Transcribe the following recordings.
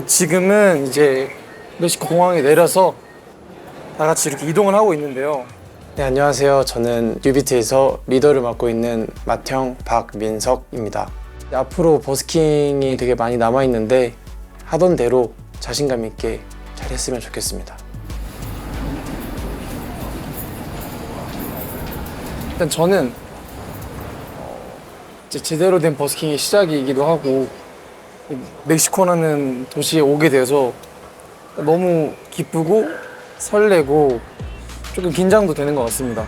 지금은 이제 멕시코 공항에 내려서 다 같이 이렇게 이동을 하고 있는데요. 네, 안녕하세요. 저는 뉴비트에서 리더를 맡고 있는 맏형 박민석입니다. 앞으로 버스킹이 되게 많이 남아있는데 하던 대로 자신감 있게 잘 했으면 좋겠습니다. 일단 저는 이제 제대로 된 버스킹의 시작이기도 하고 멕시코라는 도시에 오게 돼서 너무 기쁘고 설레고 조금 긴장도 되는 것 같습니다.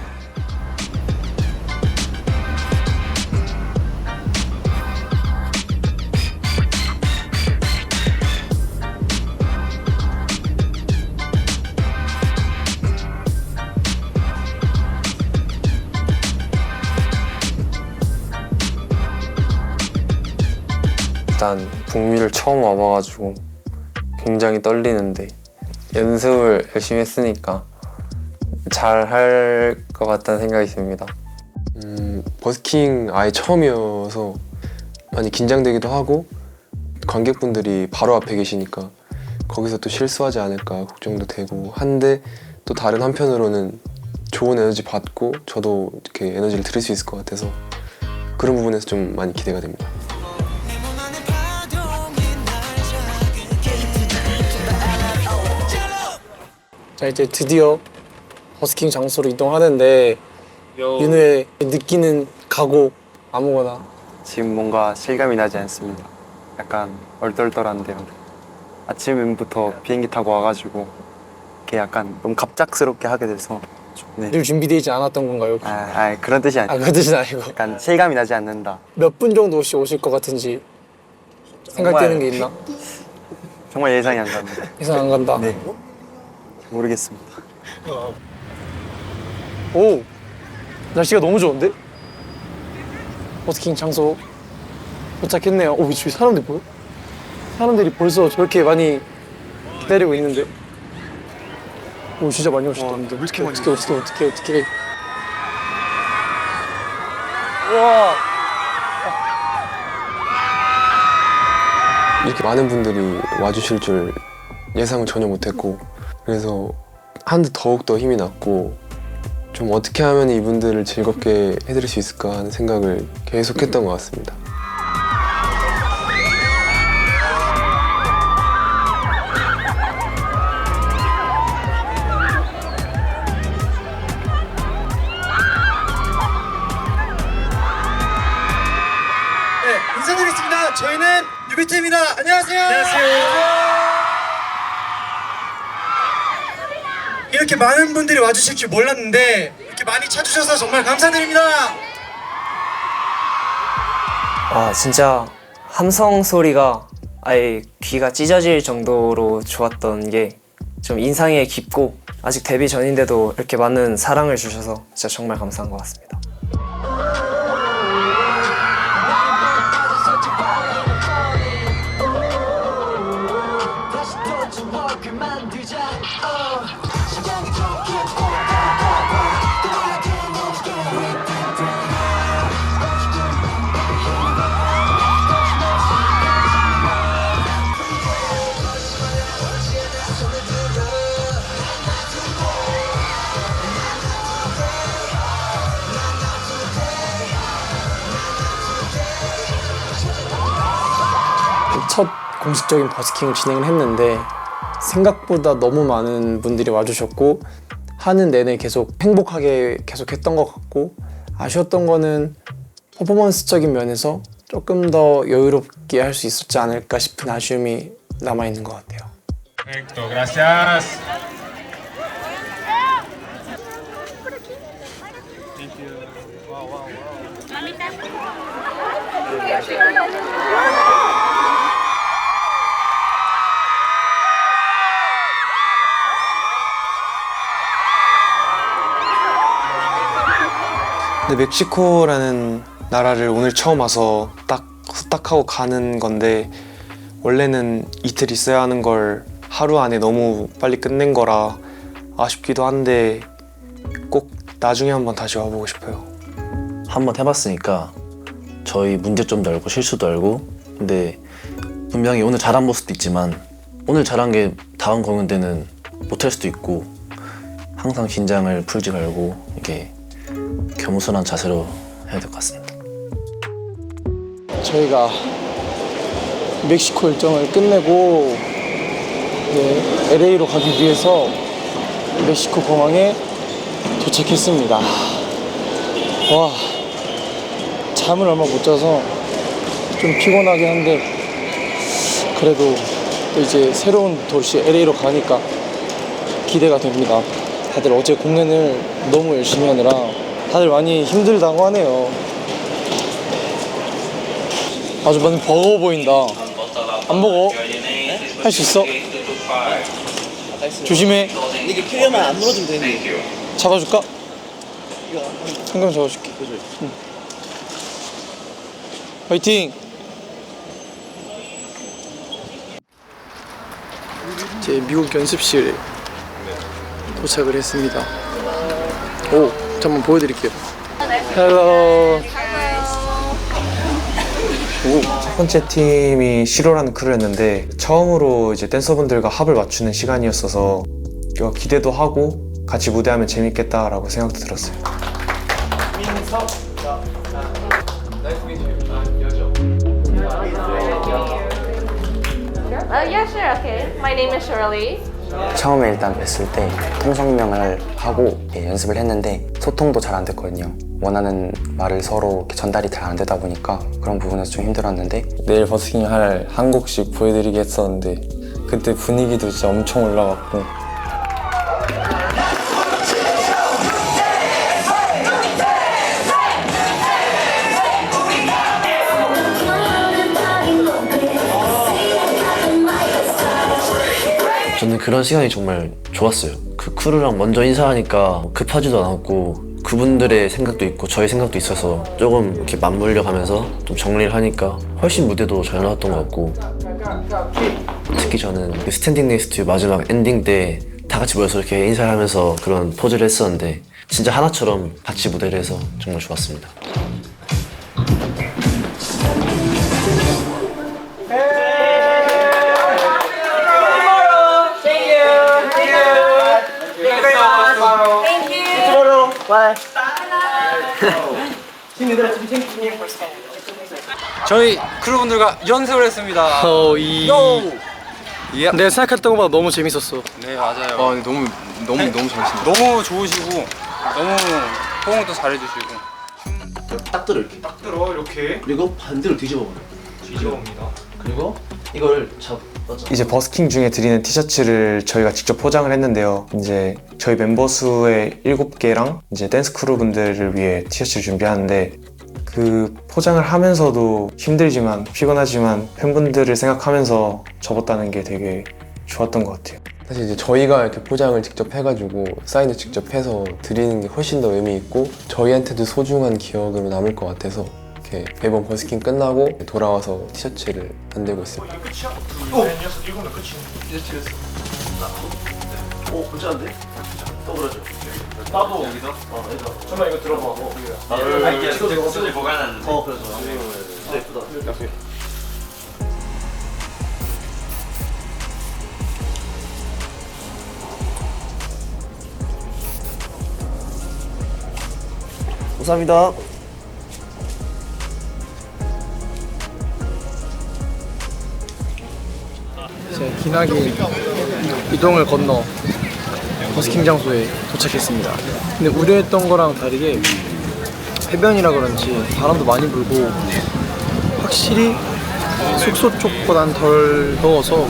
일단 북미를 처음 와봐가지고 굉장히 떨리는데 연습을 열심히 했으니까 잘 할 것 같다는 생각이 듭니다. 버스킹 아예 처음이어서 많이 긴장되기도 하고 관객분들이 바로 앞에 계시니까 거기서 또 실수하지 않을까 걱정도 되고 한데 또 다른 한편으로는 좋은 에너지 받고 저도 이렇게 에너지를 드릴 수 있을 것 같아서 그런 부분에서 좀 많이 기대가 됩니다. 자, 이제 드디어 버스킹 장소로 이동하는데 윤우의 느끼는 각오 아무거나. 지금 뭔가 실감이 나지 않습니다. 약간 얼떨떨한데요. 아침부터 비행기 타고 와가지고 이렇게 약간 너무 갑작스럽게 하게 돼서 네. 늘 준비되지 않았던 건가요? 그런 뜻이 아니고 그런 뜻은 아니고 약간 실감이 나지 않는다. 몇 분 정도 혹시 오실 것 같은지 생각되는 게 있나? 정말 예상이 안 갑니다. 예상 안 간다. 네. 모르겠습니다. 오! 날씨가 너무 좋은데? 버스킹 장소 도착했네요. 오, 저기 사람들 보여? 사람들이 벌써 저렇게 많이 기다리고 있는데. 오, 진짜 많이 오셨다. 어떻게. 우와! 이렇게 많은 분들이 와주실 줄 예상은 전혀 못했고 그래서 하는데 더욱더 힘이 났고 좀 어떻게 하면 이분들을 즐겁게 해드릴 수 있을까 하는 생각을 계속했던 것 같습니다. 네, 인사드리겠습니다. 저희는 뉴비트입니다. 안녕하세요. 이렇게 많은 분들이 와주실 줄 몰랐는데 이렇게 많이 찾으셔서 정말 감사드립니다. 진짜 함성 소리가 아예 귀가 찢어질 정도로 좋았던 게 좀 인상이 깊고 아직 데뷔 전인데도 이렇게 많은 사랑을 주셔서 진짜 정말 감사한 것 같습니다. 첫 공식적인 버스킹을 진행을 했는데 생각보다 너무 많은 분들이 와주셨고 하는 내내 계속 행복하게 계속 했던 것 같고 아쉬웠던 거는 퍼포먼스적인 면에서 조금 더 여유롭게 할 수 있었지 않을까 싶은 아쉬움이 남아있는 것 같아요. Perfecto, gracias. 근데 멕시코라는 나라를 오늘 처음 와서 딱 후딱하고 가는 건데 원래는 이틀 있어야 하는 걸 하루 안에 너무 빨리 끝낸 거라 아쉽기도 한데 꼭 나중에 한번 다시 와보고 싶어요. 한번 해봤으니까 저희 문제점도 알고 실수도 알고 근데 분명히 오늘 잘한 모습도 있지만 오늘 잘한 게 다음 공연 때는 못할 수도 있고 항상 긴장을 풀지 말고 이렇게 겸손한 자세로 해야 될 것 같습니다. 저희가 멕시코 일정을 끝내고 LA로 가기 위해서 멕시코 공항에 도착했습니다. 와, 잠을 얼마 못 자서 좀 피곤하긴 한데 그래도 또 이제 새로운 도시 LA로 가니까 기대가 됩니다. 다들 어제 공연을 너무 열심히 하느라 다들 많이 힘들다고 하네요. 아주 많이 버거워 보인다. 안 버거워? 할 수 있어? 조심해. 이게 필요하면 안 물어주면 되는데. 잡아줄까? 한경 잡아줄게. 응. 화이팅! 이제 미국 연습실에 도착을 했습니다. 오, 잠깐만 보여드릴게요. 헬로. 첫 번째 팀이 시로라는 크루였는데 처음으로 이제 댄서분들과 합을 맞추는 시간이었어서 기대도 하고 같이 무대하면 재밌겠다라고 생각도 들었어요. Yeah, sure. Okay. My name is Shirley. 처음에 일단 뵀을 때 통성명을 하고 연습을 했는데 소통도 잘 안 됐거든요. 원하는 말을 서로 이렇게 전달이 잘 안 되다 보니까 그런 부분에서 좀 힘들었는데 내일 버스킹 할 한 곡씩 보여드리게 했었는데 그때 분위기도 진짜 엄청 올라갔고 저는 그런 시간이 정말 좋았어요. 그 크루랑 먼저 인사하니까 급하지도 않았고 그분들의 생각도 있고 저희 생각도 있어서 조금 이렇게 맞물려 가면서 좀 정리를 하니까 훨씬 무대도 잘 나왔던 것 같고 특히 저는 그 스탠딩 넥스트 마지막 엔딩 때 다 같이 모여서 이렇게 인사를 하면서 그런 포즈를 했었는데 진짜 하나처럼 같이 무대를 해서 정말 좋았습니다. 저희 크루분들과 연습을 했습니다. 내가 생각했던 것보다 너무 재밌었어. 네 맞아요. 너무 잘했습니다. 너무 좋으시고 너무 호응도 잘해주시고 딱 들어 이렇게. 딱 들어 이렇게 그리고 반대로 뒤집어 버려. 뒤집어봅니다. 그리고 이걸 잡. 이제 버스킹 중에 드리는 티셔츠를 저희가 직접 포장을 했는데요. 이제 저희 멤버 수의 7개랑 이제 댄스 크루 분들을 위해 티셔츠를 준비하는데 그 포장을 하면서도 힘들지만 피곤하지만 팬분들을 생각하면서 접었다는 게 되게 좋았던 것 같아요. 사실 이제 저희가 이렇게 포장을 직접 해가지고 사인을 직접 해서 드리는 게 훨씬 더 의미 있고 저희한테도 소중한 기억으로 남을 것 같아서 이렇게 매번 버스킹 끝나고 돌아와서 티셔츠를 만들고 있습니다. 오, 괜찮은데? 또 그러죠. 나도 여기서. 정말 이거 들어봐. 찍어서 보관하는데. 그래서. 예쁘다. 감사합니다. 이제 기나긴 이동을 건너 버스킹 장소에 도착했습니다. 근데 우려했던 거랑 다르게 해변이라 그런지 바람도 많이 불고 확실히 숙소 쪽보단 덜 더워서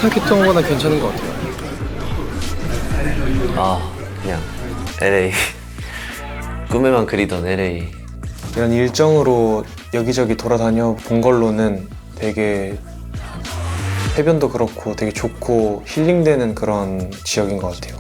생각했던 것보다 괜찮은 것 같아요. 그냥 LA 꿈에만 그리던 LA. 이런 일정으로 여기저기 돌아다녀 본 걸로는 되게 해변도 그렇고 되게 좋고 힐링되는 그런 지역인 것 같아요.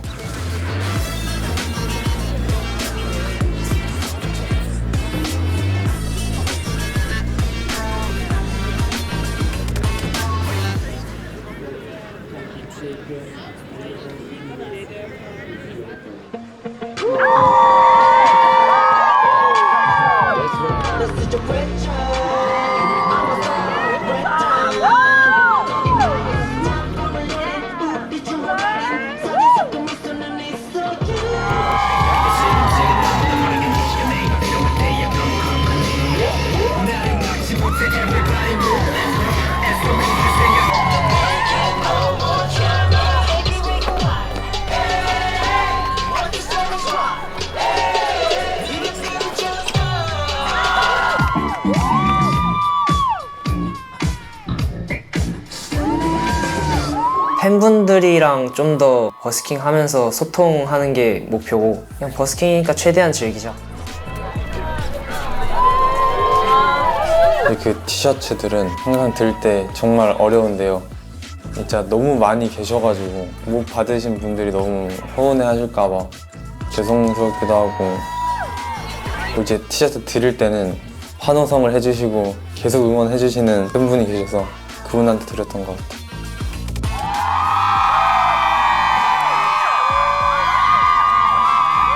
팬분들이랑 좀 더 버스킹 하면서 소통하는 게 목표고 그냥 버스킹이니까 최대한 즐기자. 그 티셔츠들은 항상 들 때 정말 어려운데요. 진짜 너무 많이 계셔가지고 못 받으신 분들이 너무 서운해 하실까봐 죄송스럽기도 하고, 또 이제 티셔츠 드릴 때는 환호성을 해주시고 계속 응원해주시는 팬분이 계셔서 그분한테 드렸던 것 같아요.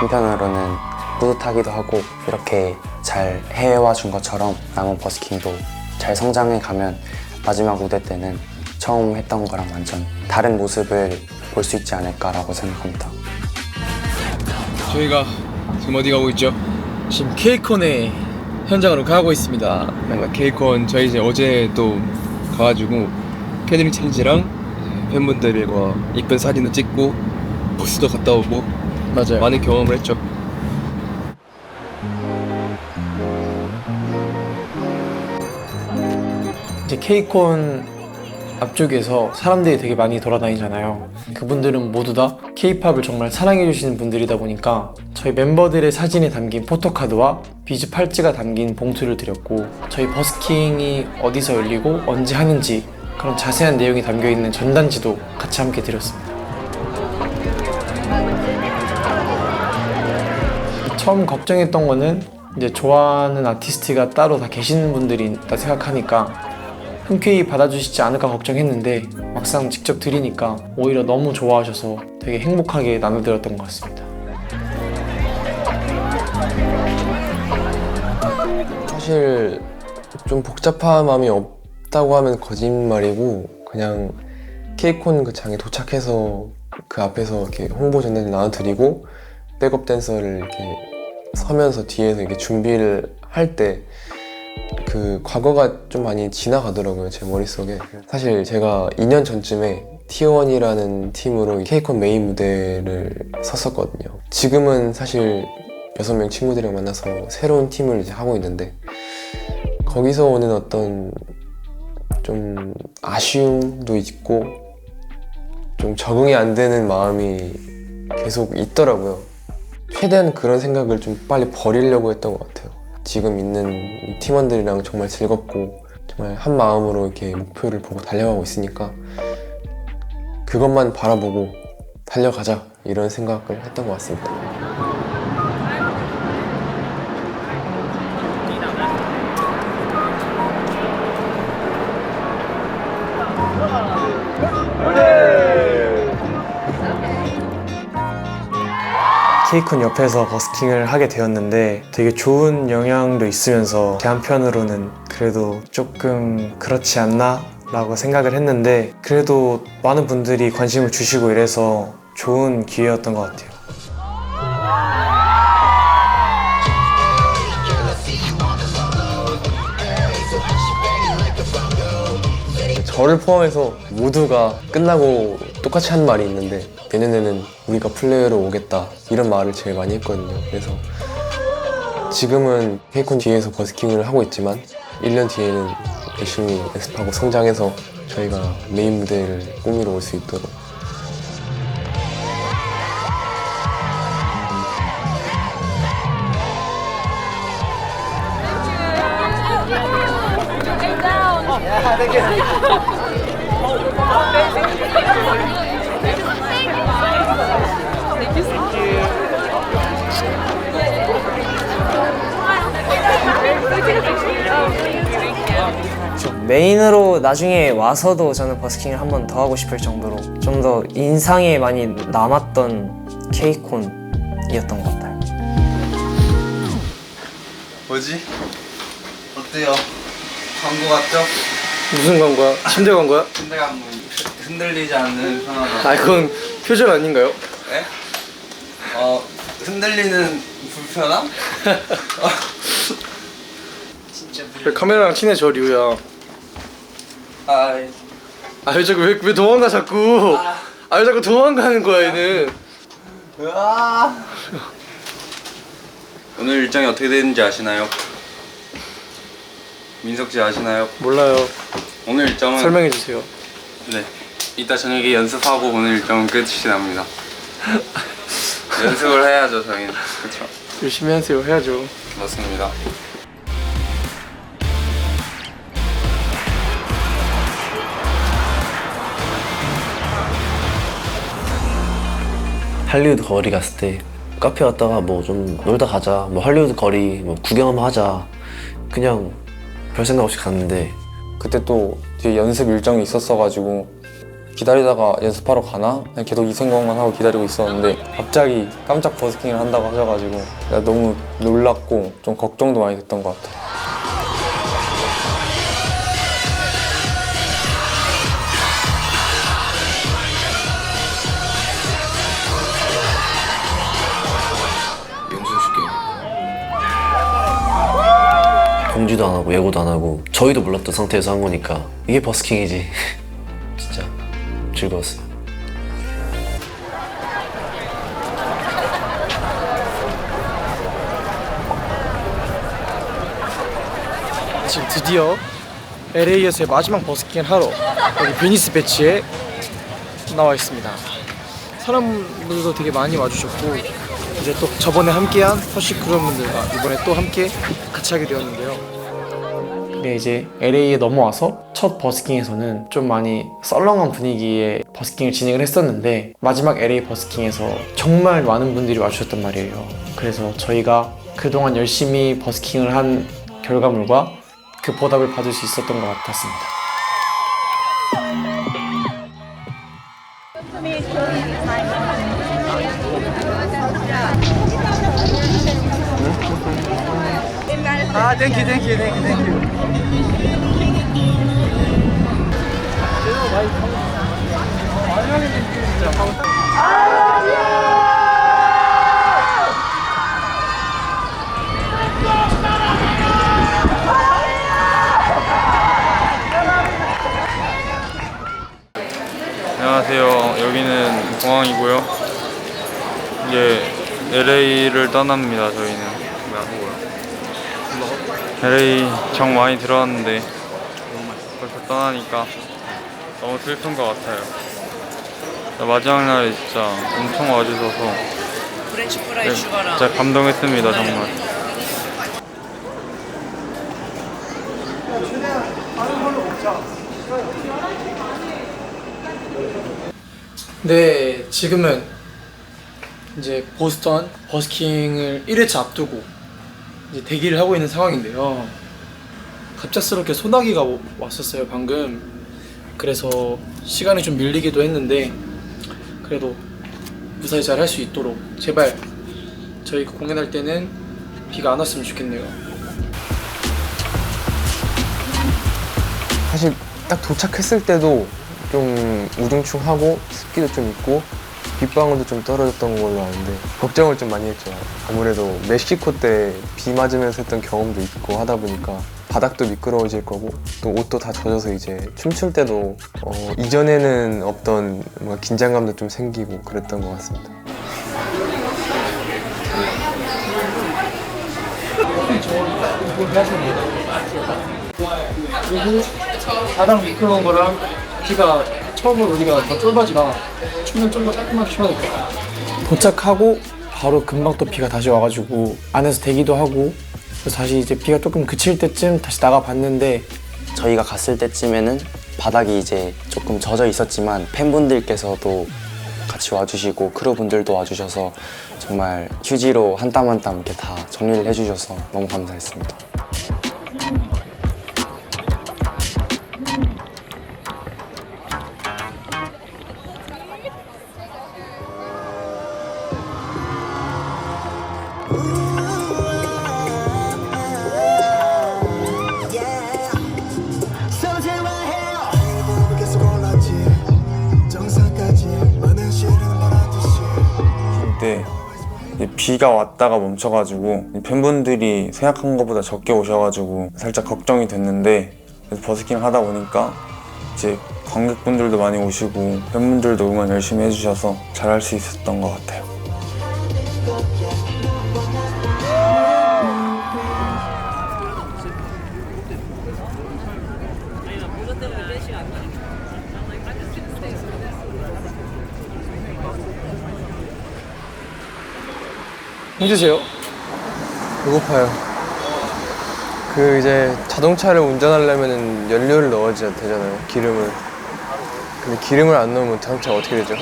한편으로는 뿌듯하기도 하고, 이렇게 잘 해와 준 것처럼 남은 버스킹도 잘 성장해 가면 마지막 무대 때는 처음 했던 거랑 완전 다른 모습을 볼 수 있지 않을까라고 생각합니다. 저희가 지금 어디 가고 있죠? 지금 케이콘의 현장으로 가고 있습니다. 케이콘 저희 이제 어제 또 가가지고 캐드링 챌린지랑 팬분들과 이쁜 사진도 찍고 부스도 갔다 오고 맞아요. 많은 경험을 했죠. 이제 케이콘 앞쪽에서 사람들이 되게 많이 돌아다니잖아요. 그분들은 모두 다 K-팝을 정말 사랑해주시는 분들이다 보니까 저희 멤버들의 사진에 담긴 포토카드와 비즈 팔찌가 담긴 봉투를 드렸고, 저희 버스킹이 어디서 열리고 언제 하는지 그런 자세한 내용이 담겨있는 전단지도 같이 함께 드렸습니다. 처음 걱정했던 거는 이제 좋아하는 아티스트가 따로 다 계시는 분들이 있다 생각하니까 흔쾌히 받아주시지 않을까 걱정했는데, 막상 직접 드리니까 오히려 너무 좋아하셔서 되게 행복하게 나눠드렸던 것 같습니다. 사실 좀 복잡한 마음이 없다고 하면 거짓말이고, 그냥 케이콘 그 장에 도착해서 그 앞에서 이렇게 홍보 전단지 나눠드리고 백업 댄서를 이렇게 서면서 뒤에서 이렇게 준비를 할 때 그 과거가 좀 많이 지나가더라고요, 제 머릿속에. 사실 제가 2년 전쯤에 T1이라는 팀으로 케이콘 메인 무대를 섰었거든요. 지금은 사실 6명 친구들이랑 만나서 새로운 팀을 이제 하고 있는데, 거기서 오는 어떤 좀 아쉬움도 있고 좀 적응이 안 되는 마음이 계속 있더라고요. 최대한 그런 생각을 좀 빨리 버리려고 했던 것 같아요. 지금 있는 팀원들이랑 정말 즐겁고 정말 한 마음으로 이렇게 목표를 보고 달려가고 있으니까 그것만 바라보고 달려가자, 이런 생각을 했던 것 같습니다. 케이콘 옆에서 버스킹을 하게 되었는데 되게 좋은 영향도 있으면서 제 한편으로는 그래도 조금 그렇지 않나? 라고 생각을 했는데, 그래도 많은 분들이 관심을 주시고 이래서 좋은 기회였던 것 같아요. 저를 포함해서 모두가 끝나고 똑같이 한 말이 있는데, 내년에는 우리가 플레이어로 오겠다, 이런 말을 제일 많이 했거든요. 그래서 지금은 케이콘 뒤에서 버스킹을 하고 있지만 1년 뒤에는 열심히 연습하고 성장해서 저희가 메인 무대를 꾸미러 올 수 있도록 메인으로 나중에 와서도 저는 버스킹을 한 번 더 하고 싶을 정도로 좀 더 인상에 많이 남았던 K콘이었던 것 같아요. 뭐지? 어때요? 광고 같죠? 무슨 광고야? 침대 광고야? 침대가 뭐 흔들리지 않는 편안함. 아 그건 표절 아닌가요? 네? 흔들리는 불편함? 왜 카메라랑 친해져 리우야? 아, 왜 자꾸 왜 도망가 자꾸? 왜 자꾸 도망가는 거야 얘는? 오늘 일정이 어떻게 되는지 아시나요? 민석 씨 아시나요? 몰라요. 오늘 일정은 설명해 주세요. 네. 이따 저녁에 연습하고 오늘 일정은 끝이 납니다. 연습을 해야죠 저희는. 그렇죠. 열심히 하세요. 해야죠. 맞습니다. 할리우드 거리 갔을 때 카페 갔다가 뭐 좀 놀다 가자, 뭐 할리우드 거리 뭐 구경 한번 하자, 그냥 별 생각 없이 갔는데 그때 또 뒤에 연습 일정이 있었어가지고 기다리다가 연습하러 가나? 그냥 계속 이 생각만 하고 기다리고 있었는데 갑자기 깜짝 버스킹을 한다고 하셔가지고 내가 너무 놀랐고 좀 걱정도 많이 됐던 것 같아요. 공지도 안 하고 예고도 안 하고 저희도 몰랐던 상태에서 한 거니까 이게 버스킹이지. 진짜 즐거웠어요. 지금 드디어 LA에서의 마지막 버스킹을 하러 여기 베니스 배치에 나와 있습니다. 사람들도 되게 많이 와주셨고 이제 또 저번에 함께한 허쉬 크루분들과 이번에 또 함께 같이 하게 되었는데요. 네, 이제 LA에 넘어와서 첫 버스킹에서는 좀 많이 썰렁한 분위기의 버스킹을 진행을 했었는데 마지막 LA 버스킹에서 정말 많은 분들이 와주셨단 말이에요. 그래서 저희가 그동안 열심히 버스킹을 한 결과물과 그 보답을 받을 수 있었던 것 같았습니다. 안녕하세요. 여기는 공항이고요. 이제 LA를 떠납니다. 저희는 LA 정 많이 들어왔는데 벌써 떠나니까 너무 슬픈 것 같아요. 마지막 날에 진짜 엄청 와주셔서 진짜 감동했습니다. 정말. 네, 지금은 이제 보스턴 버스킹을 1회차 앞두고 이제 대기를 하고 있는 상황인데요. 갑작스럽게 소나기가 왔었어요, 방금. 그래서 시간이 좀 밀리기도 했는데 그래도 무사히 잘 할 수 있도록 제발 저희 공연할 때는 비가 안 왔으면 좋겠네요. 사실 딱 도착했을 때도 좀 우중충하고 습기도 좀 있고 빗방울도 좀 떨어졌던 걸로 아는데 걱정을 좀 많이 했죠. 아무래도 멕시코 때 비 맞으면서 했던 경험도 있고 하다 보니까 바닥도 미끄러워질 거고 또 옷도 다 젖어서 이제 춤출 때도 이전에는 없던 뭔가 긴장감도 좀 생기고 그랬던 것 같습니다. 바닥 미끄러운 거랑 비가 처음으로 우리가 더 쫄바지라 춤을 좀 더 깔끔하게 춰야 될 것 같아요. 도착하고 바로 금방 또 비가 다시 와가지고 안에서 대기도 하고 그래서 다시 이제 비가 조금 그칠 때쯤 다시 나가봤는데 저희가 갔을 때쯤에는 바닥이 이제 조금 젖어 있었지만 팬분들께서도 같이 와주시고 크루분들도 와주셔서 정말 휴지로 한 땀 한 땀 이렇게 다 정리를 해주셔서 너무 감사했습니다. 그때 이제 비가 왔다가 멈춰가지고 팬분들이 생각한 것보다 적게 오셔가지고 살짝 걱정이 됐는데, 그래서 버스킹 하다 보니까 이제 관객분들도 많이 오시고 팬분들도 응원 열심히 해주셔서 잘할 수 있었던 것 같아요. 힘드세요? 배고파요. 그 이제 자동차를 운전하려면 연료를 넣어야 되잖아요. 기름을. 근데 기름을 안 넣으면 자동차가 어떻게 되죠?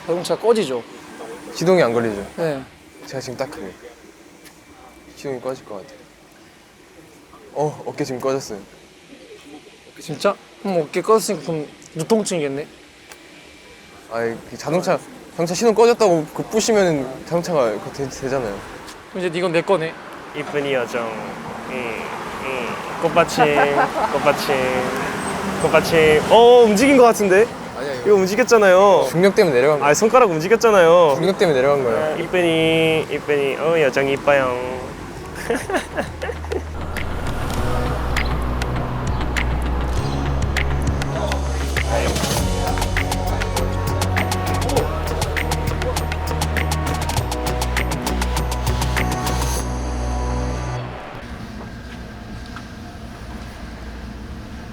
자동차 꺼지죠. 시동이 안 걸리죠. 네. 제가 지금 딱 그래요. 시동이 꺼질 것 같아요. 어깨 지금 꺼졌어요. 진짜? 그럼 어깨 꺼졌으니까 그럼 두통증이겠네. 아이 자동차 시동 꺼졌다고 그 부시면 자동차가 되잖아요. 그럼 이제 이건 내 거네. 이쁜이 여정. 꽃받침. 움직인 것 같은데? 아니야 이거 움직였잖아요. 중력 때문에 내려간 거야. 손가락 움직였잖아요. 중력 때문에 내려간 거야. 이쁜이. 여정 이뻐요.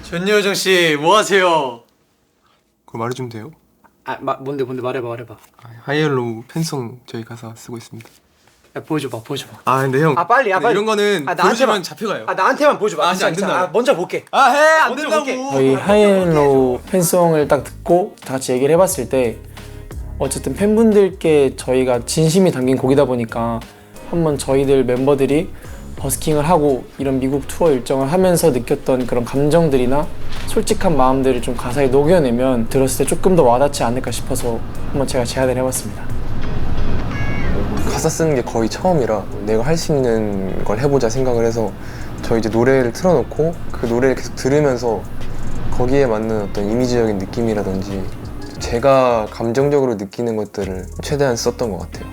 전여정 씨, 뭐 하세요? 그거 말해주면 돼요? 뭔데 말해봐. 하이엘로우 팬송 저희 가사 쓰고 있습니다. 야, 보여줘봐. 아 근데 형. 빨리. 이런 거는 보여주면 잡혀가요. 나한테만 보여줘봐. 진짜 안 된다고. 먼저 볼게. 안 된다고. 저희 하이엘로우 팬송을 딱 듣고 다 같이 얘기를 해봤을 때 어쨌든 팬분들께 저희가 진심이 담긴 곡이다 보니까 한번 저희들 멤버들이 버스킹을 하고 이런 미국 투어 일정을 하면서 느꼈던 그런 감정들이나 솔직한 마음들을 좀 가사에 녹여내면 들었을 때 조금 더 와닿지 않을까 싶어서 한번 제가 제안을 해봤습니다. 가사 쓰는 게 거의 처음이라 내가 할 수 있는 걸 해보자 생각을 해서 저희 이제 노래를 틀어놓고 그 노래를 계속 들으면서 거기에 맞는 어떤 이미지적인 느낌이라든지 제가 감정적으로 느끼는 것들을 최대한 썼던 것 같아요.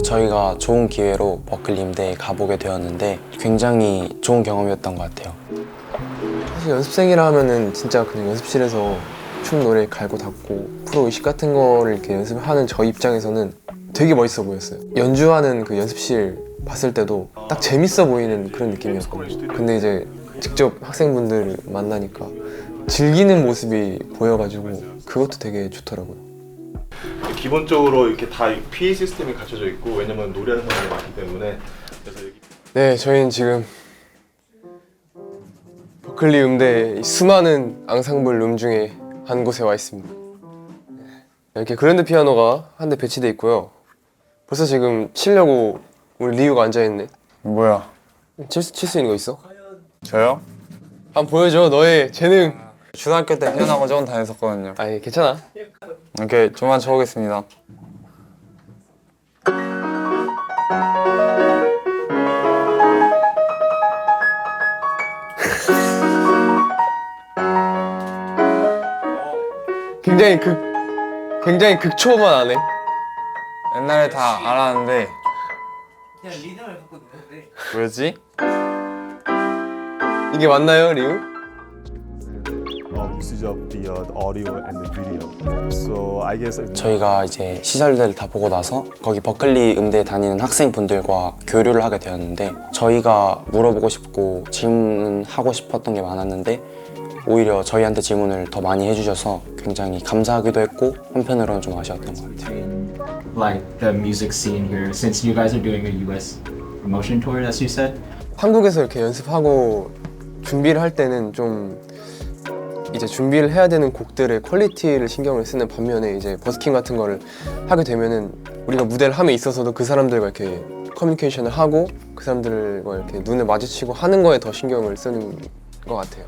저희가 좋은 기회로 버클리 임대에 가보게 되었는데 굉장히 좋은 경험이었던 것 같아요. 사실 연습생이라 하면은 진짜 그냥 연습실에서 춤 노래 갈고 닦고 프로 의식 같은 거를 이렇게 연습하는 저 입장에서는 되게 멋있어 보였어요. 연주하는 그 연습실 봤을 때도 딱 재밌어 보이는 그런 느낌이었거든요. 근데 이제 직접 학생분들 만나니까 즐기는 모습이 보여가지고 그것도 되게 좋더라고요. 기본적으로 이렇게 다 PA 시스템이 갖춰져 있고, 왜냐면 노래하는 사람이 많기 때문에. 그래서 여기 네, 저희는 지금 버클리 음대 수많은 앙상블 룸 중에 한 곳에 와 있습니다. 이렇게 그랜드 피아노가 한 대 배치돼 있고요. 벌써 지금 치려고 우리 리우가 앉아있네. 뭐야? 칠 수 있는 거 있어? 저요? 한번 보여줘, 너의 재능. 초등학교 때 피아노 학원 다녔었거든요. 아니 괜찮아. 이렇게 좀만 쳐보겠습니다. 굉장히 극초만 안 해. 옛날에 다 알았는데 그냥 리듬을 바꿨는데 뭐였지? 이게 맞나요, 리우? usage of the audio and the video. So I guess 저희가 이제 시설들을 다 보고 나서 거기 버클리 음대에 다니는 학생분들과 교류를 하게 되었는데 저희가 물어보고 싶고 질문하고 싶었던 게 많았는데 오히려 저희한테 질문을 더 많이 해주셔서 굉장히 감사하기도 했고 한편으로는 좀 아쉬웠던 것 같아요. like the music scene here since you guys are doing a US promotion tour, as you said? 한국에서 이렇게 연습하고 준비를 할 때는 좀 이제 준비를 해야 되는 곡들의 퀄리티를 신경을 쓰는 반면에 이제 버스킹 같은 거를 하게 되면은 우리가 무대를 함에 있어서도 그 사람들과 이렇게 커뮤니케이션을 하고 그 사람들과 이렇게 눈을 마주치고 하는 거에 더 신경을 쓰는 것 같아요.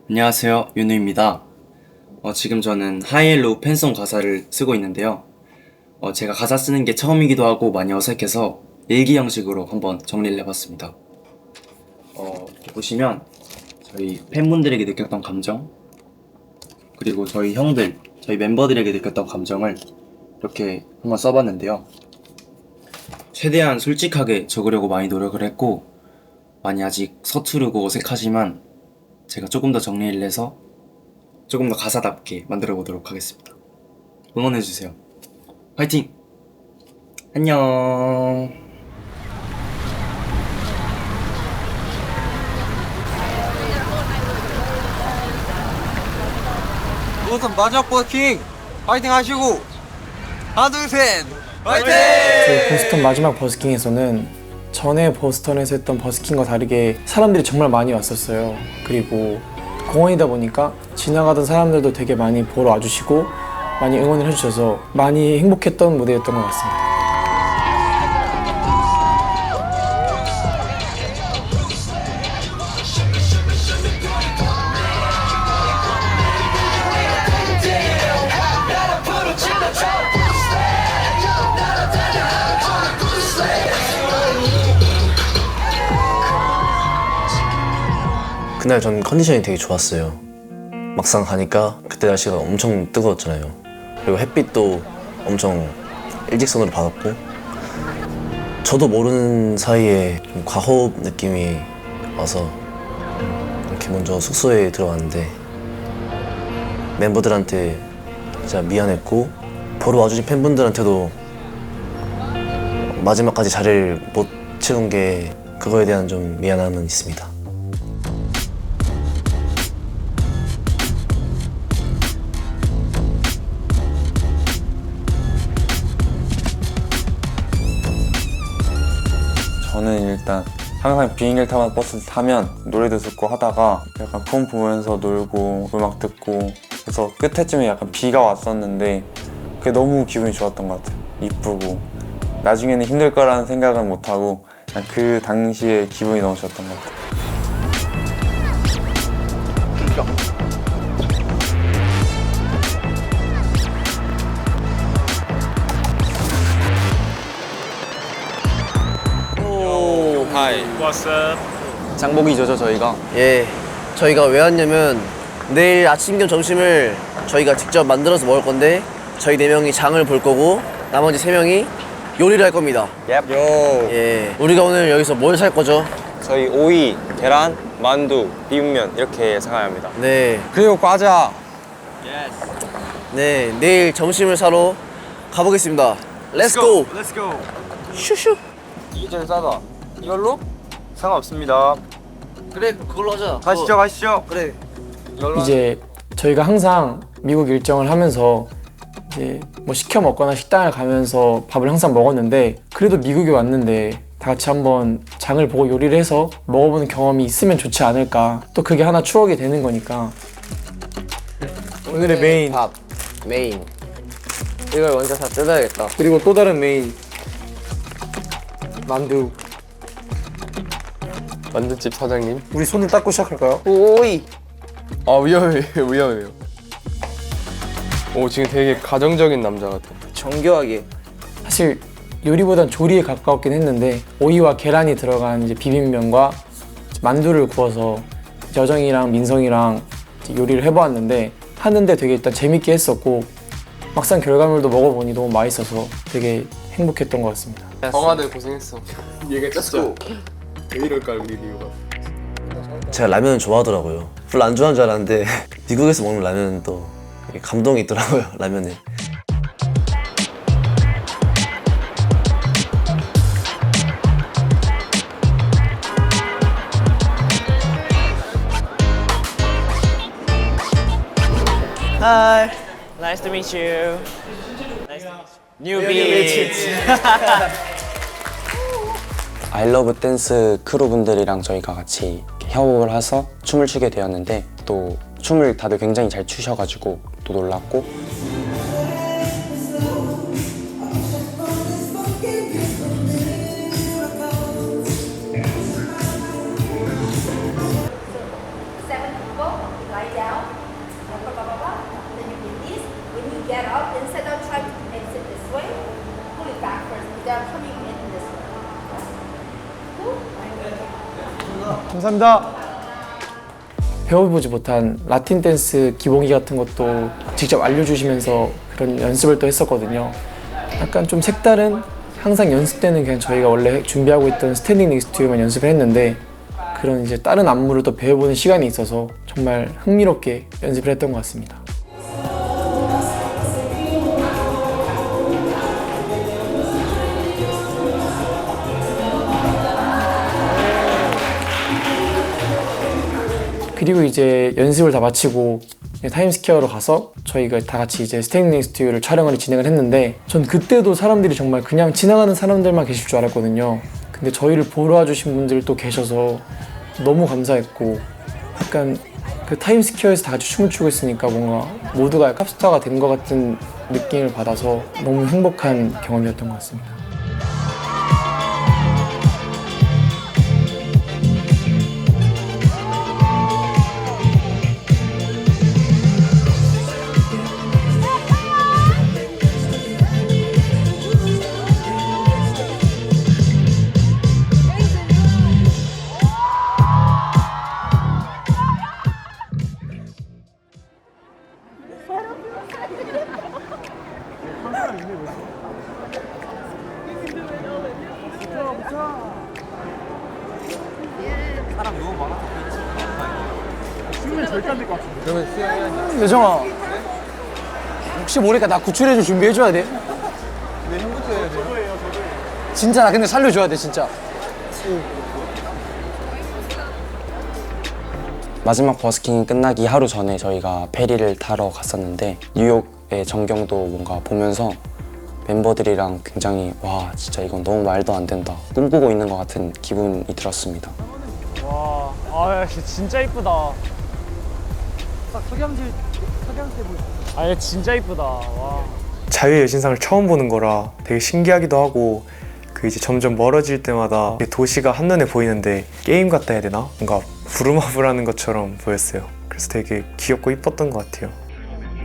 안녕하세요, 윤우입니다. 지금 저는 하이엘로우 팬송 가사를 쓰고 있는데요. 제가 가사 쓰는 게 처음이기도 하고 많이 어색해서 일기 형식으로 한번 정리를 해봤습니다. 이렇게 보시면 저희 팬분들에게 느꼈던 감정, 그리고 저희 형들, 저희 멤버들에게 느꼈던 감정을 이렇게 한번 써봤는데요. 최대한 솔직하게 적으려고 많이 노력을 했고, 많이 아직 서투르고 어색하지만 제가 조금 더 정리를 해서 조금 더 가사답게 만들어 보도록 하겠습니다. 응원해주세요. 화이팅! 안녕! 우선 마지막 버스킹 파이팅 하시고 하나 둘 셋 파이팅! 저희 보스턴 마지막 버스킹에서는 전에 보스턴에서 했던 버스킹과 다르게 사람들이 정말 많이 왔었어요. 그리고 공원이다 보니까 지나가던 사람들도 되게 많이 보러 와주시고 많이 응원을 해주셔서 많이 행복했던 무대였던 것 같습니다. 그날 전 컨디션이 되게 좋았어요. 막상 가니까 그때 날씨가 엄청 뜨거웠잖아요. 그리고 햇빛도 엄청 일직선으로 받았고, 저도 모르는 사이에 좀 과호흡 느낌이 와서 이렇게 먼저 숙소에 들어갔는데 멤버들한테 진짜 미안했고, 보러 와주신 팬분들한테도 마지막까지 자리를 못 채운 게 그거에 대한 좀 미안함은 있습니다. 저는 일단 항상 비행기를 타거나 버스를 타면 노래도 듣고 하다가 약간 폰 보면서 놀고 음악 듣고 그래서 끝에쯤에 약간 비가 왔었는데 그게 너무 기분이 좋았던 것 같아요. 이쁘고 나중에는 힘들 거라는 생각은 못하고 그냥 그 당시에 기분이 너무 좋았던 것 같아요. 장복이죠 저희가. 예, 저희가 왜 왔냐면 내일 아침 겸 점심을 저희가 직접 만들어서 먹을 건데 저희 4명이 장을 볼 거고 나머지 3명이 요리를 할 겁니다. 예, 우리가 오늘 여기서 뭘 살 거죠? 저희 오이, 계란, 만두, 비빔면 이렇게 생각합니다. 네, 그리고 과자. 네, 내일 점심을 사러 가보겠습니다. Let's go. Let's go. 슈슈. 이게 제일 싸다. 이걸로? 상관없습니다. 그래, 그걸로 하자. 가시죠. 그래. 이제 저희가 항상 미국 일정을 하면서 이제 뭐 시켜 먹거나 식당을 가면서 밥을 항상 먹었는데 그래도 미국에 왔는데 다 같이 한번 장을 보고 요리를 해서 먹어보는 경험이 있으면 좋지 않을까. 또 그게 하나 추억이 되는 거니까. 오늘의 메인 밥, 메인. 이걸 먼저 다 뜯어야겠다. 그리고 또 다른 메인 만두. 만두집 사장님. 우리 손을 닦고 시작할까요? 오이. 아 위험해요. 오 지금 되게 가정적인 남자 같아. 정교하게. 사실 요리보단 조리에 가까웠긴 했는데 오이와 계란이 들어간 이제 비빔면과 만두를 구워서 여정이랑 민성이랑 요리를 해보았는데 하는데 되게 일단 재밌게 했었고 막상 결과물도 먹어보니 너무 맛있어서 되게 행복했던 것 같습니다. 정아들 고생했어. 얘기했죠. 왜 이럴까 우리 리우가. 제가 라면을 좋아하더라고요. 별로 안 좋아하는 줄 알았는데 미국에서 먹는 라면은 또 감동이 있더라고요. 라면에. Hi, nice to meet you. Nice to meet you. Newbie. 아이러브 댄스 크루분들이랑 저희가 같이 이렇게 협업을 해서 춤을 추게 되었는데 또 춤을 다들 굉장히 잘 추셔가지고 또 놀랐고 감사합니다. 배워보지 못한 라틴 댄스 기본기 같은 것도 직접 알려주시면서 그런 연습을 또 했었거든요. 약간 좀 색다른, 항상 연습 때는 그냥 저희가 원래 준비하고 있던 스탠딩 넥스트 유만 연습을 했는데 그런 이제 다른 안무를 또 배워보는 시간이 있어서 정말 흥미롭게 연습을 했던 것 같습니다. 그리고 이제 연습을 다 마치고 타임스퀘어로 가서 저희가 다 같이 이제 스탠딩 넥스트 유를 촬영을 진행을 했는데 전 그때도 사람들이 정말 그냥 지나가는 사람들만 계실 줄 알았거든요. 근데 저희를 보러 와주신 분들도 계셔서 너무 감사했고 약간 그 타임스퀘어에서 다 같이 춤을 추고 있으니까 뭔가 모두가 팝스타가 된 것 같은 느낌을 받아서 너무 행복한 경험이었던 것 같습니다. 여정아, 혹시 모르니까 나 구출해줄 준비해줘야 돼? 네, 형부터 해야 돼요. 진짜 나 근데 살려줘야 돼 진짜. 마지막 버스킹이 끝나기 하루 전에 저희가 페리를 타러 갔었는데 뉴욕의 전경도 뭔가 보면서 멤버들이랑 굉장히 와 진짜 이건 너무 말도 안 된다 꿈꾸고 있는 것 같은 기분이 들었습니다. 와, 아 진짜 이쁘다. 딱 석양질 보여. 아 진짜 이쁘다. 와. 자유의 여신상을 처음 보는 거라 되게 신기하기도 하고 그 이제 점점 멀어질 때마다 도시가 한눈에 보이는데 게임 같다 해야 되나? 뭔가 부루마블하는 것처럼 보였어요. 그래서 되게 귀엽고 이뻤던 것 같아요.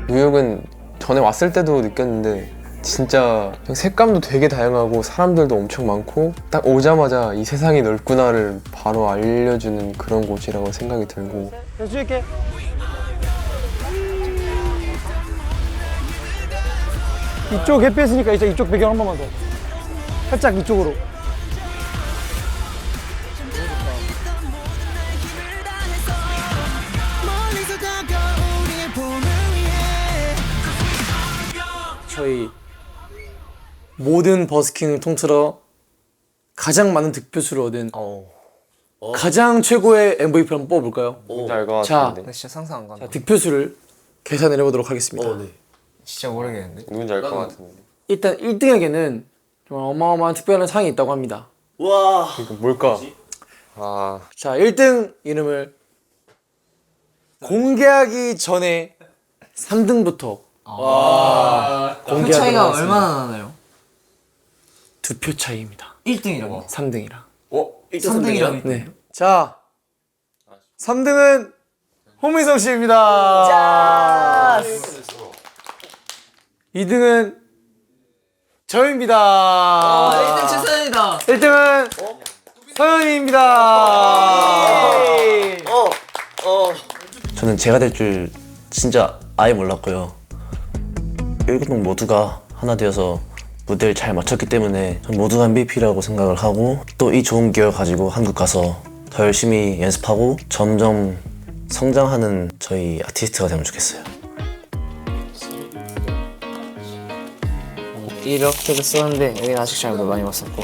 뉴욕은 전에 왔을 때도 느꼈는데 진짜 색감도 되게 다양하고 사람들도 엄청 많고 딱 오자마자 이 세상이 넓구나를 바로 알려주는 그런 곳이라고 생각이 들고 해줄게. 이쪽 햇빛이니까 이제 이쪽 배경 한 번만 더. 살짝 이쪽으로. 저희 모든 버스킹을 통틀어 가장 많은 득표수를 얻은 가장 최고의 MVP를 한번 뽑아볼까요? 뭔지 알 것 자, 같은데. 진짜 상상 안 간다. 득표수를 계산해보도록 하겠습니다. 진짜 모르겠는데. 누군지 알 것 같은데. 일단 1등에게는 정말 어마어마한 특별한 상이 있다고 합니다. 와. 이거 뭘까? 자, 1등 이름을 공개하기 전에 3등부터 공개하도록 차이가 하겠습니다. 얼마나 나나요? 2표 차이입니다. 1등이랑 3등이랑. 3등이랑 네. 자, 3등은 홍민성 씨입니다. 2등은 저입니다. 1등 최선이다. 1등은 서현이입니다. 저는 제가 될 줄 진짜 아예 몰랐고요. 1동 모두가 하나 되어서 무대를 잘 마쳤기 때문에 전 모두가 MVP라고 생각을 하고 또 이 좋은 기회를 가지고 한국 가서 더 열심히 연습하고 점점 성장하는 저희 아티스트가 되면 좋겠어요. 이렇게도 썼는데 여기는 아직 잘 많이 못 썼고.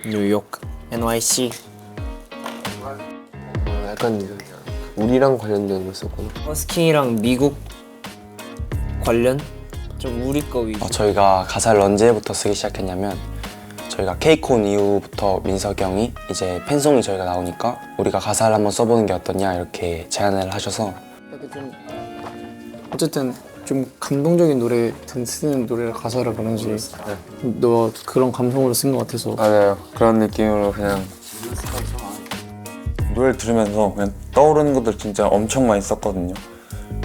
뉴욕, NYC. 약간 우리랑 관련된 걸 썼구나. 버스킹이랑 미국 관련? 좀 우리 거 위주. 저희가 가사를 언제부터 쓰기 시작했냐면 저희가 케이콘 이후부터 민석이 형이 이제 팬송이 저희가 나오니까 우리가 가사를 한번 써보는 게 어떠냐 이렇게 제안을 하셔서 좀 어쨌든 좀 감동적인 노래 쓰는 노래를 가사를 그런지 너 그런 감성으로 쓴 것 같아서. 맞아요. 그런 느낌으로 그냥 노래를 들으면서 그냥 떠오르는 것들 진짜 엄청 많이 썼거든요.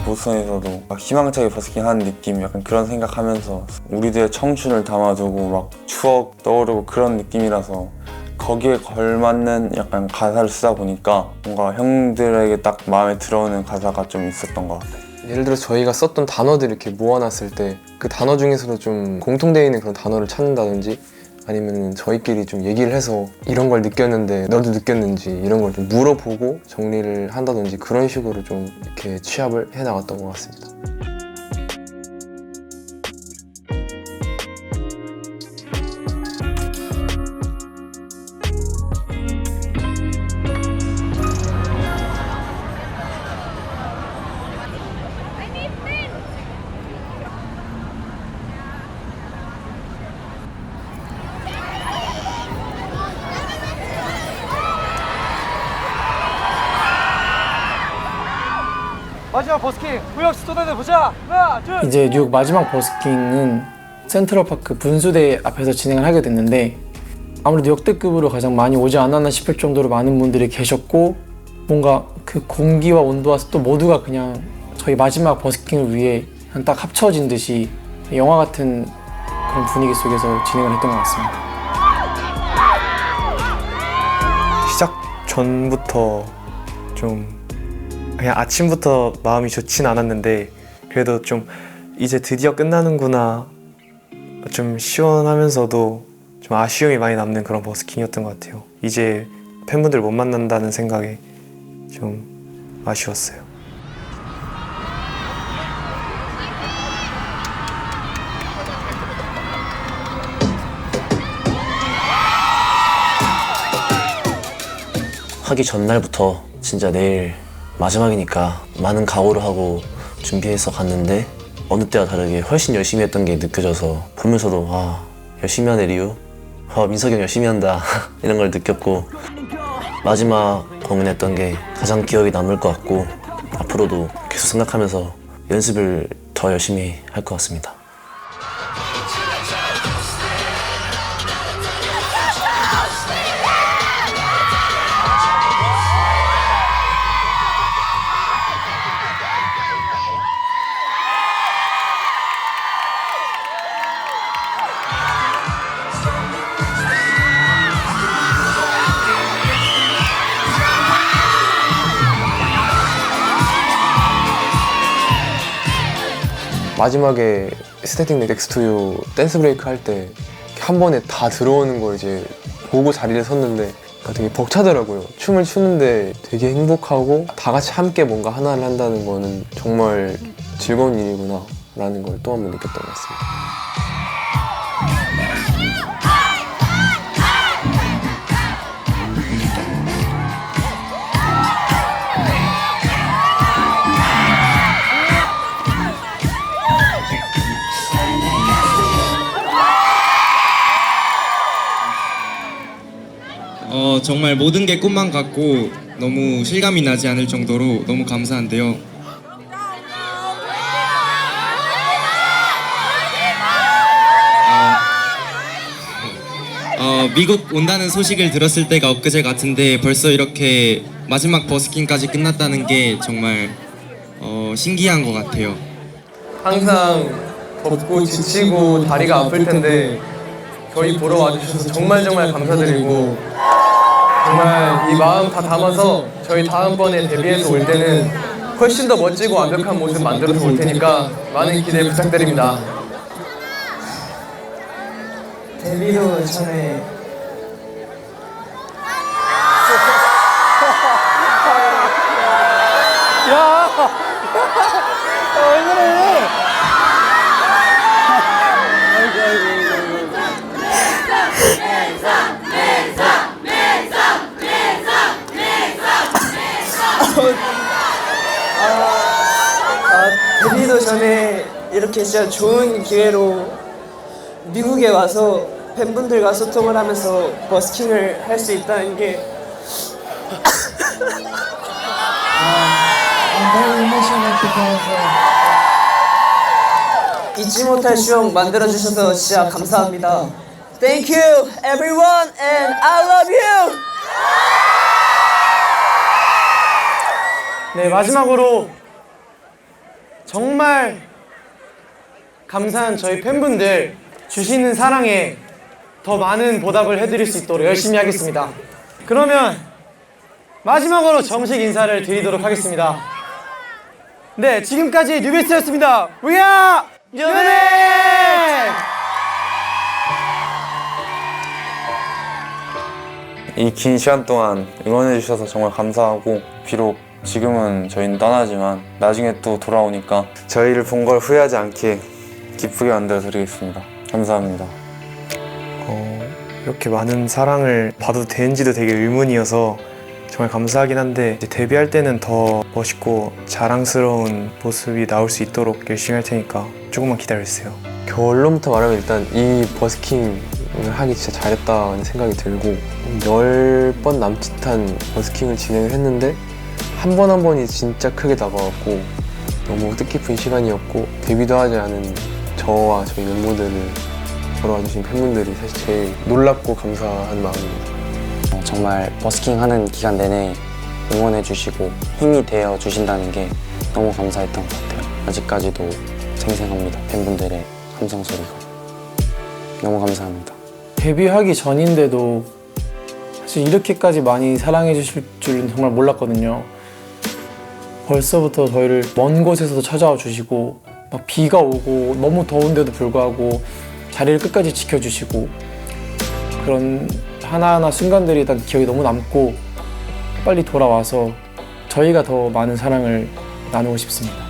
보스턴에서도 막 희망차게 버스킹 하는 느낌, 약간 그런 생각하면서 우리들의 청춘을 담아두고 막 추억 떠오르고 그런 느낌이라서 거기에 걸맞는 약간 가사를 쓰다 보니까 뭔가 형들에게 딱 마음에 들어오는 가사가 좀 있었던 것 같아요. 예를 들어서 저희가 썼던 단어들 이렇게 모아놨을 때 그 단어 중에서도 좀 공통되어 있는 그런 단어를 찾는다든지 아니면 저희끼리 좀 얘기를 해서 이런 걸 느꼈는데 너도 느꼈는지 이런 걸 좀 물어보고 정리를 한다든지 그런 식으로 좀 이렇게 취합을 해나갔던 것 같습니다. 마지막 버스킹 후역시 쏟아내보자. 하나 둘. 이제 뉴욕 마지막 버스킹은 센트럴파크 분수대 앞에서 진행을 하게 됐는데 아무래도 역대급으로 가장 많이 오지 않았나 싶을 정도로 많은 분들이 계셨고 뭔가 그 공기와 온도와 습도 모두가 그냥 저희 마지막 버스킹을 위해 그냥 딱 합쳐진 듯이 영화 같은 그런 분위기 속에서 진행을 했던 것 같습니다. 시작 전부터 좀 그냥 아침부터 마음이 좋진 않았는데 그래도 좀 이제 드디어 끝나는구나 좀 시원하면서도 좀 아쉬움이 많이 남는 그런 버스킹이었던 것 같아요. 이제 팬분들 못 만난다는 생각에 좀 아쉬웠어요. 하기 전날부터 진짜 내일 마지막이니까 많은 각오를 하고 준비해서 갔는데 어느 때와 다르게 훨씬 열심히 했던 게 느껴져서 보면서도 아 열심히 하네 리우, 민석이 형 열심히 한다 이런 걸 느꼈고 마지막 공연했던 게 가장 기억에 남을 것 같고 앞으로도 계속 생각하면서 연습을 더 열심히 할 것 같습니다. 마지막에 스태틱 넥스트 투 유 댄스 브레이크 할 때 한 번에 다 들어오는 걸 이제 보고 자리를 섰는데 되게 벅차더라고요. 춤을 추는데 되게 행복하고 다 같이 함께 뭔가 하나를 한다는 거는 정말 즐거운 일이구나 라는 걸 또 한 번 느꼈던 것 같습니다. 정말 모든 게 꿈만 같고 너무 실감이 나지 않을 정도로 너무 감사한데요. 미국 온다는 소식을 들었을 때가 엊그제 같은데 벌써 이렇게 마지막 버스킹까지 끝났다는 게 정말 신기한 것 같아요. 항상 덥고 지치고 다리가 아플 텐데 저희 보러 와주셔서 정말 감사드리고 정말 이 마음 다 담아서 저희 다음번에 데뷔해서 올 때는 훨씬 더 멋지고 완벽한 모습 만들어서 올 테니까 많은 기대 부탁드립니다. 데뷔도 전에 왜 그래? 데뷔도 전에 이렇게 진짜 좋은 기회로 미국에 와서 팬분들과 소통을 하면서 버스킹을 할 수 있다는 게 잊지 못할 추억 만들어주셔서 진짜 감사합니다. Thank you everyone and I love you. 네, 마지막으로 정말 감사한 저희 팬분들 주시는 사랑에 더 많은 보답을 해드릴 수 있도록 열심히 하겠습니다. 그러면 마지막으로 정식 인사를 드리도록 하겠습니다. 네, 지금까지 뉴비스트였습니다. We are 뉴비스트! 이 긴 시간 동안 응원해 주셔서 정말 감사하고, 비록 지금은 저희는 떠나지만 나중에 또 돌아오니까 저희를 본 걸 후회하지 않게 기쁘게 만들어 드리겠습니다. 감사합니다. 이렇게 많은 사랑을 봐도 되는지도 되게 의문이어서 정말 감사하긴 한데, 이제 데뷔할 때는 더 멋있고 자랑스러운 모습이 나올 수 있도록 열심히 할 테니까 조금만 기다려주세요. 결론부터 말하면 일단 이 버스킹을 하기 진짜 잘했다는 생각이 들고, 10번 남짓한 버스킹을 진행을 했는데 한 번 한 번이 진짜 크게 다가왔고 너무 뜻깊은 시간이었고, 데뷔도 하지 않은 저와 저희 멤버들을 보러 와주신 팬분들이 사실 제일 놀랍고 감사한 마음입니다. 정말 버스킹 하는 기간 내내 응원해주시고 힘이 되어주신다는 게 너무 감사했던 것 같아요. 아직까지도 생생합니다. 팬분들의 함성 소리가. 너무 감사합니다. 데뷔하기 전인데도 사실 이렇게까지 많이 사랑해 주실 줄은 정말 몰랐거든요. 벌써부터 저희를 먼 곳에서도 찾아와 주시고, 막 비가 오고 너무 더운데도 불구하고 자리를 끝까지 지켜주시고, 그런 하나하나 순간들이 다 기억에 너무 남고, 빨리 돌아와서 저희가 더 많은 사랑을 나누고 싶습니다.